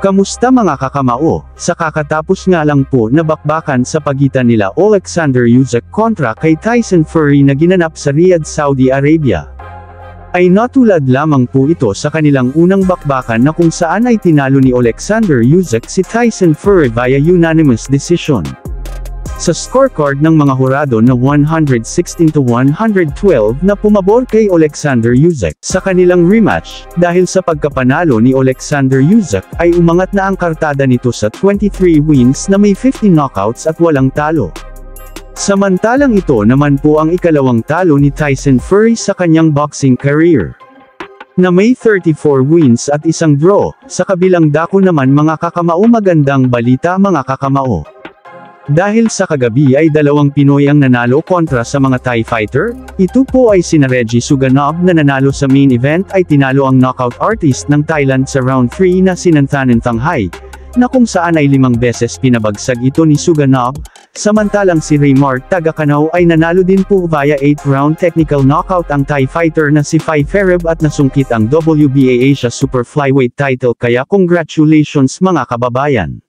Kamusta mga kakamao? Sa kakatapos nga lang po na bakbakan sa pagitan nila Alexander Usyk kontra kay Tyson Fury na ginanap sa Riyadh, Saudi Arabia, ay natulad lamang po ito sa kanilang unang bakbakan na kung saan ay tinalo ni Alexander Usyk si Tyson Fury via unanimous decision. Sa scorecard ng mga hurado na 116-112 na pumabor kay Alexander Usyk sa kanilang rematch, dahil sa pagkapanalo ni Alexander Usyk ay umangat na ang kartada nito sa 23 wins na may 15 knockouts at walang talo. Samantalang ito naman po ang ikalawang talo ni Tyson Fury sa kanyang boxing career, na may 34 wins at isang draw. Sa kabilang dako naman mga kakamao, magandang balita mga kakamao. Dahil sa kagabi ay dalawang Pinoy ang nanalo kontra sa mga Thai fighter, ito po ay sina Reggie Suganov na nanalo sa main event ay tinalo ang knockout artist ng Thailand sa round 3 na si Nathan Tanghai, na kung saan ay 5 beses pinabagsag ito ni Suganov, samantalang si Raymart Tagakanaw ay nanalo din po via 8-round technical knockout ang Thai fighter na si Phai Fereb at nasungkit ang WBA Asia Super Flyweight title, kaya congratulations mga kababayan.